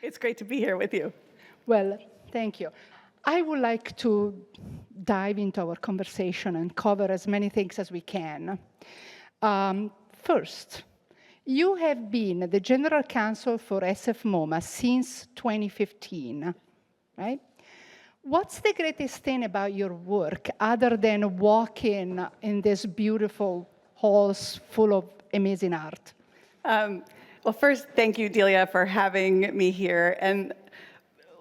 It's great to be here with you. Well, thank you. I would like to dive into our conversation and cover as many things as we can. First, you have been the General Counsel for SFMOMA since 2015, right? What's the greatest thing about your work other than walking in these beautiful halls full of amazing art? Well, first, thank you, Delia, for having me here. And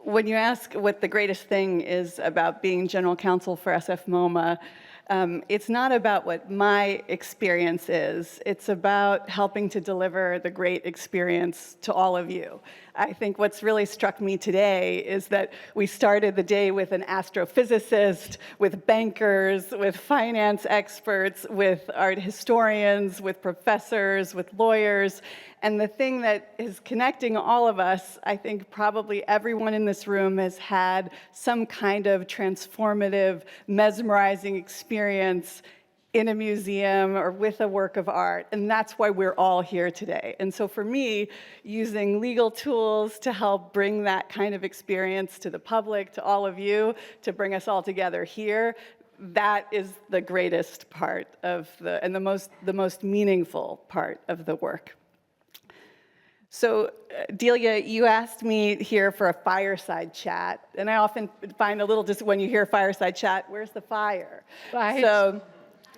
when you ask what the greatest thing is about being General Counsel for SFMOMA, it's not about what my experience is. It's about helping to deliver the great experience to all of you. I think what's really struck me today is that we started the day with an astrophysicist, with bankers, with finance experts, with art historians, with professors, with lawyers. And the thing that is connecting all of us, I think probably everyone in this room has had some kind of transformative, mesmerizing experience in a museum or with a work of art, and that's why we're all here today. And so for me, using legal tools to help bring that kind of experience to the public, to all of you, to bring us all together here, that is the greatest part of and the most meaningful part of the work. So, Delia, you asked me here for a fireside chat, and I often find a little when you hear fireside chat, where's the fire? Right. So,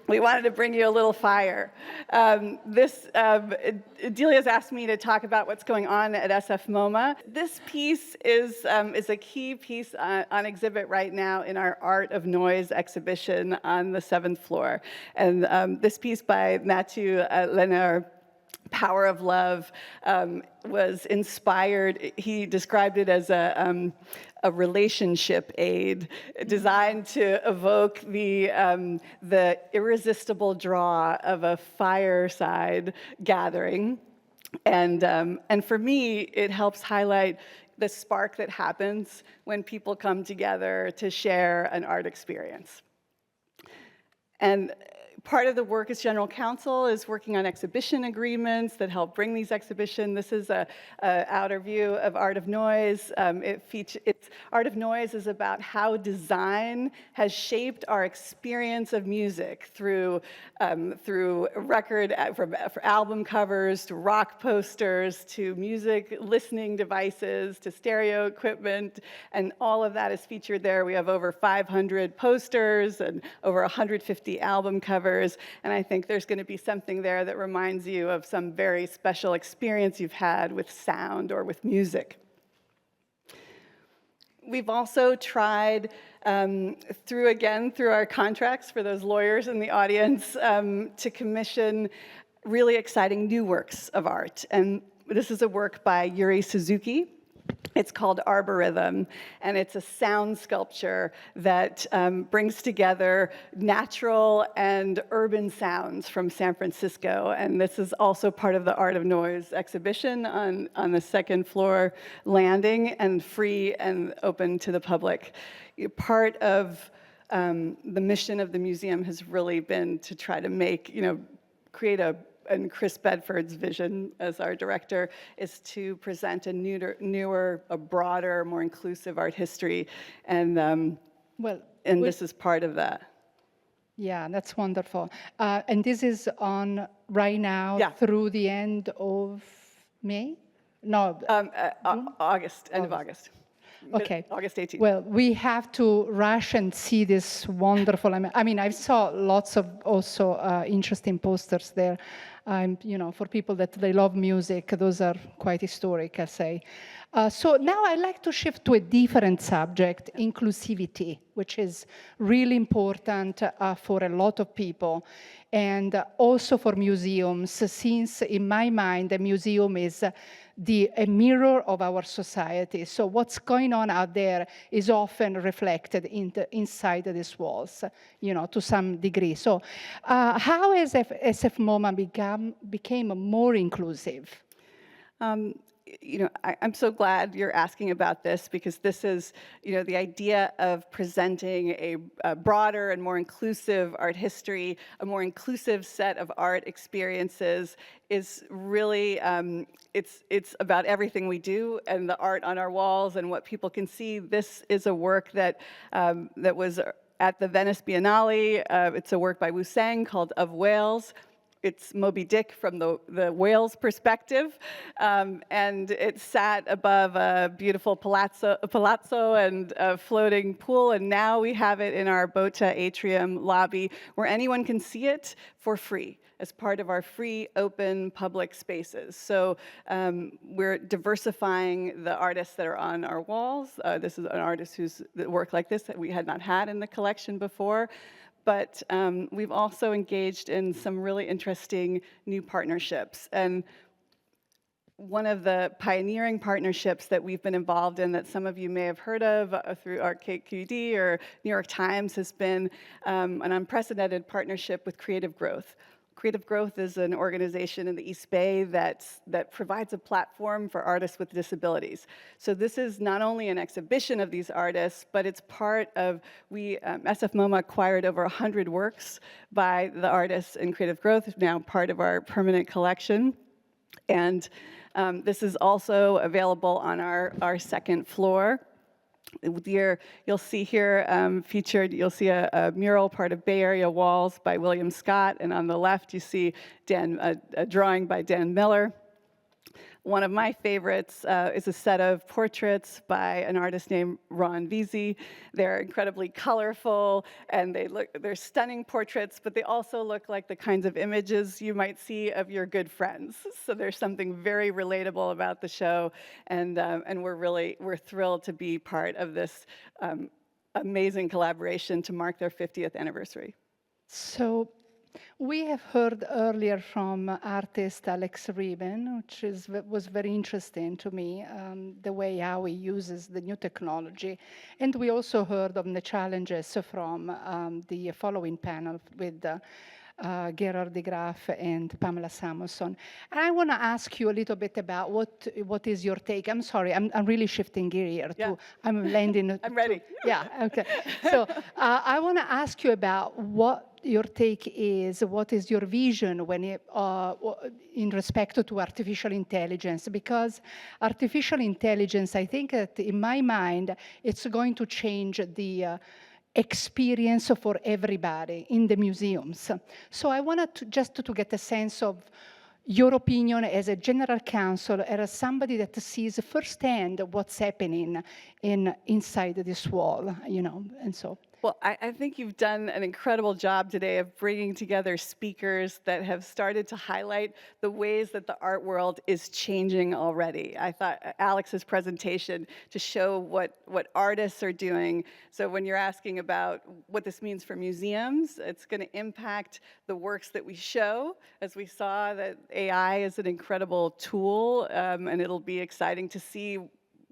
we wanted to bring you a little fire. Delia's asked me to talk about what's going on at SFMOMA. This piece is a key piece on exhibit right now in our Art of Noise exhibition on the 7th floor. And this piece by Mathieu Lénard, Power of Love, was inspired. He described it as a relationship aid designed to evoke the irresistible draw of a fireside gathering. And for me, it helps highlight the spark that happens when people come together to share an art experience. And part of the work as General Counsel is working on exhibition agreements that help bring these exhibitions. This is a outer view of Art of Noise. Art of Noise is about how design has shaped our experience of music through record, for album covers, to rock posters, to music listening devices, to stereo equipment, and all of that is featured there. We have over 500 posters and over 150 album covers. And I think there's going to be something there that reminds you of some very special experience you've had with sound or with music. We've also tried, through our contracts for those lawyers in the audience, to commission really exciting new works of art. And this is a work by Yuri Suzuki. It's called Arborism, and it's a sound sculpture that brings together natural and urban sounds from San Francisco. And this is also part of the Art of Noise exhibition on the 2nd floor landing, and free and open to the public. Part of the mission of the museum has really been to try to create and Chris Bedford's vision as our director is to present a newer, a broader, more inclusive art history, and this is part of that. Yeah, that's wonderful. And this is on right now through the end of May? No, August, end of August. Okay. August 18th. Well, we have to rush and see this wonderful. I mean, I saw lots of also interesting posters there. For people that they love music, those are quite historic, I say. So now I'd like to shift to a different subject, inclusivity, which is really important for a lot of people, and also for museums, since in my mind, a museum is a mirror of our society. So what's going on out there is often reflected inside these walls, to some degree. So how has SFMOMA became more inclusive? I'm so glad you're asking about this, because this is, the idea of presenting a broader and more inclusive art history, a more inclusive set of art experiences is really, it's about everything we do and the art on our walls and what people can see. This is a work that was at the Venice Biennale. It's a work by Wu Sang called Of Whales. It's Moby Dick from the whale's perspective, and it sat above a beautiful palazzo and a floating pool, and now we have it in our Boccia atrium lobby, where anyone can see it for free as part of our free, open, public spaces. So we're diversifying the artists that are on our walls. This is an artist whose work like this that we had not had in the collection before. But we've also engaged in some really interesting new partnerships. And one of the pioneering partnerships that we've been involved in, that some of you may have heard of through our KQED or New York Times, has been an unprecedented partnership with Creative Growth. Creative Growth is an organization in the East Bay that provides a platform for artists with disabilities. So this is not only an exhibition of these artists, but it's part of, SFMOMA acquired over 100 works by the artists in Creative Growth, now part of our permanent collection. And this is also available on our second floor. You'll see here featured, you'll see a mural, part of Bay Area Walls by William Scott, and on the left you see a drawing by Dan Miller. One of my favorites is a set of portraits by an artist named Ron Veazey. They're incredibly colorful, and they're stunning portraits, but they also look like the kinds of images you might see of your good friends. So there's something very relatable about the show, and we're thrilled to be part of this amazing collaboration to mark their 50th anniversary. So we have heard earlier from artist Alex Reben, which was very interesting to me, the way how he uses the new technology. And we also heard of the challenges from the following panel with Gerard de Graaf and Pamela Samuelson. And I want to ask you a little bit about what is your take. I'm sorry, I'm really shifting gear here. Yeah. I'm landing. I'm ready. Yeah, okay. So I want to ask you about what your take is, what is your vision when in respect to artificial intelligence? Because artificial intelligence, I think that in my mind, it's going to change the experience for everybody in the museums. So I wanted to get a sense of your opinion as a general counsel, as somebody that sees firsthand what's happening inside this wall, and so. Well, I think you've done an incredible job today of bringing together speakers that have started to highlight the ways that the art world is changing already. I thought Alex's presentation to show what artists are doing. So when you're asking about what this means for museums, it's going to impact the works that we show. As we saw, that AI is an incredible tool, and it'll be exciting to see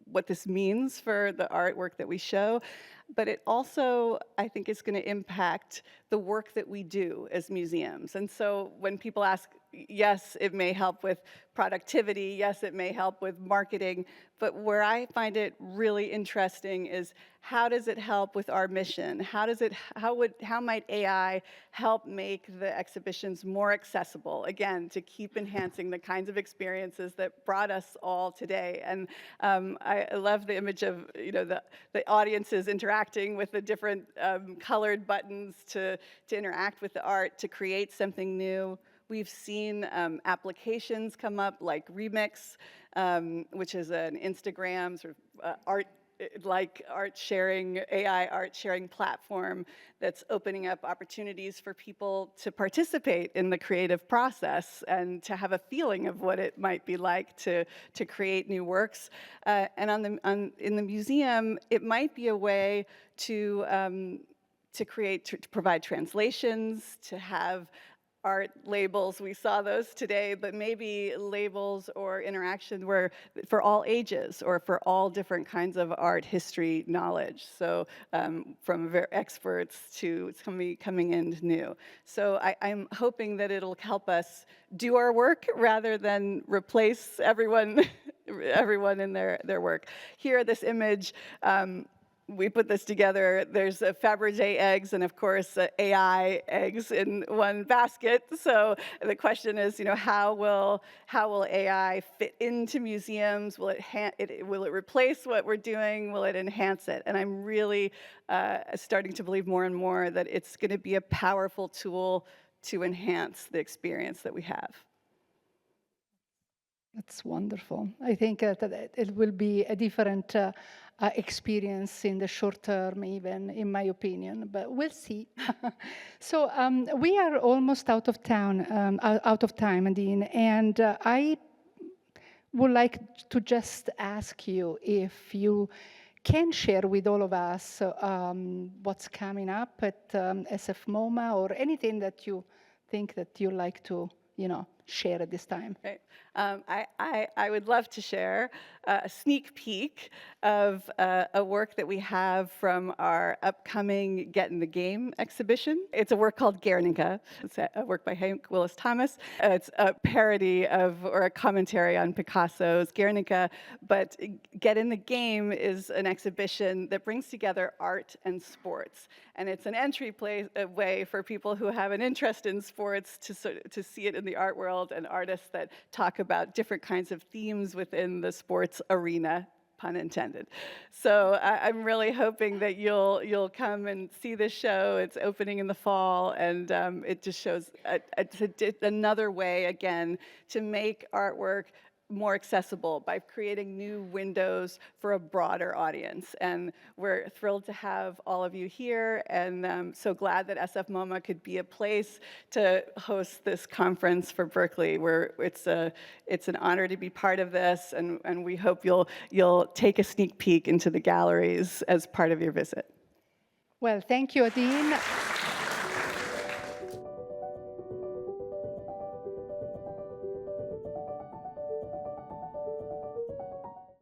what this means for the artwork that we show. But it also, I think, is going to impact the work that we do as museums. And so when people ask, yes, it may help with productivity, yes, it may help with marketing, but where I find it really interesting is, how does it help with our mission? How might AI help make the exhibitions more accessible? Again, to keep enhancing the kinds of experiences that brought us all today. And I love the image of the audiences interacting with the different colored buttons to interact with the art, to create something new. We've seen applications come up like Remix, which is an Instagram sort of AI art sharing platform that's opening up opportunities for people to participate in the creative process and to have a feeling of what it might be like to create new works. And in the museum, it might be a way to provide translations, to have art labels. We saw those today, but maybe labels or interaction where for all ages or for all different kinds of art history knowledge. So from experts to coming in new. So I'm hoping that it'll help us do our work rather than replace everyone everyone in their work. Here, this image, we put this together. There's Fabergé eggs and, of course, AI eggs in one basket. So the question is, how will AI fit into museums? Will it replace what we're doing? Will it enhance it? And I'm really starting to believe more and more that it's going to be a powerful tool to enhance the experience that we have. That's wonderful. I think that it will be a different experience in the short term, even, in my opinion, but we'll see. So we are almost out of time, Adine, and I would like to just ask you if you can share with all of us what's coming up at SFMOMA, or anything that you think that you like to, share at this time. Right. I would love to share a sneak peek of a work that we have from our upcoming Get in the Game exhibition. It's a work called Guernica. It's a work by Hank Willis Thomas. It's a parody or a commentary on Picasso's Guernica, but Get in the Game is an exhibition that brings together art and sports. And it's an entry way for people who have an interest in sports to see it in the art world, and artists that talk about different kinds of themes within the sports arena, pun intended. So I'm really hoping that you'll come and see this show. It's opening in the fall, and it just shows another way, again, to make artwork more accessible by creating new windows for a broader audience. And we're thrilled to have all of you here, and so glad that SFMOMA could be a place to host this conference for Berkeley. It's an honor to be part of this, and we hope you'll take a sneak peek into the galleries as part of your visit. Well, thank you, Adine.